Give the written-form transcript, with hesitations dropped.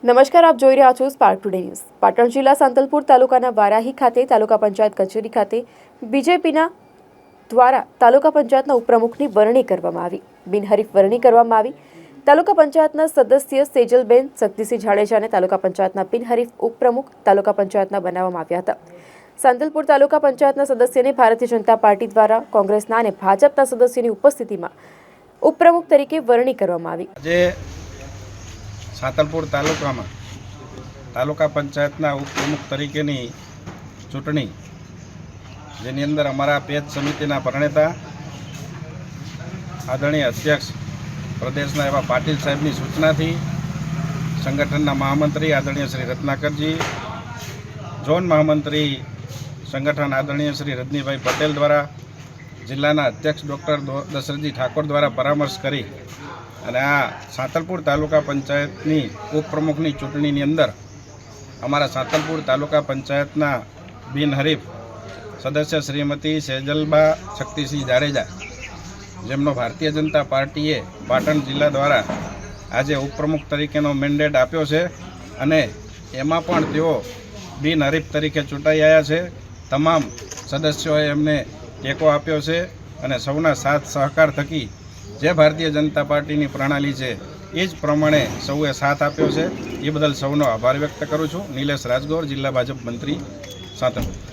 નમસ્કાર, આપ જોઈ રહ્યા છો સ્પાર્ક ટુડે ન્યૂઝ। પાટણ જિલ્લા સાંતલપુર તાલુકાના વારાહી ખાતે તાલુકા પંચાયત કચેરી ખાતે બીજેપીના દ્વારા તાલુકા પંચાયતના ઉપપ્રમુખની વરણી કરવામાં આવી। બિનહરીફ વરણી કરવામાં આવી। તાલુકા પંચાયતના સદસ્ય સેજલબેન શક્તિસિંહ જાડેજાને તાલુકા પંચાયતના બિનહરીફ ઉપપ્રમુખ તાલુકા પંચાયતના બનાવવામાં આવ્યા હતા। સાંતલપુર તાલુકા પંચાયતના સદસ્યને ભારતીય જનતા પાર્ટી દ્વારા કોંગ્રેસના અને ભાજપના સદસ્યોની ઉપસ્થિતિમાં ઉપપ્રમુખ તરીકે વરણી કરવામાં આવી। સાંતલપુર તાલુકામાં તાલુકા પંચાયતના ઉપપ્રમુખ તરીકેની ચૂંટણી, જેની અંદર અમારા પેજ સમિતિના પ્રણેતા આદરણીય અધ્યક્ષ પ્રદેશના એવા પાટીલ સાહેબની સૂચનાથી સંગઠનના મહામંત્રી આદરણીય શ્રી રત્નાકરજી, ઝોન મહામંત્રી સંગઠન આદરણીય શ્રી રજનીભાઈ પટેલ દ્વારા, જિલ્લાના અધ્યક્ષ ડૉક્ટર દશરથજી ઠાકોર દ્વારા પરામર્શ કરી અને આ સાંતલપુર તાલુકા પંચાયતની ઉપપ્રમુખની ચૂંટણીની અંદર અમારા સાંતલપુર તાલુકા પંચાયતના બિનહરીફ સદસ્ય શ્રીમતી સેજલબા શક્તિસિંહ જાડેજા, જેમનો ભારતીય જનતા પાર્ટીએ પાટણ જિલ્લા દ્વારા આજે ઉપપ્રમુખ તરીકેનો મેન્ડેટ આપ્યો છે અને એમાં પણ તેઓ બિનહરીફ તરીકે ચૂંટાઈ આવ્યા છે। તમામ સદસ્યોએ એમને ટેકો આપ્યો છે અને સૌના સાથ સહકાર થકી જે ભારતીય જનતા પાર્ટીની પ્રણાલી છે એ જ પ્રમાણે સૌએ સાથ આપ્યો છે। એ બદલ સૌનો આભાર વ્યક્ત કરું છું। નિલેશ રાજગોર, જિલ્લા ભાજપ મંત્રી, સાંતલપુર।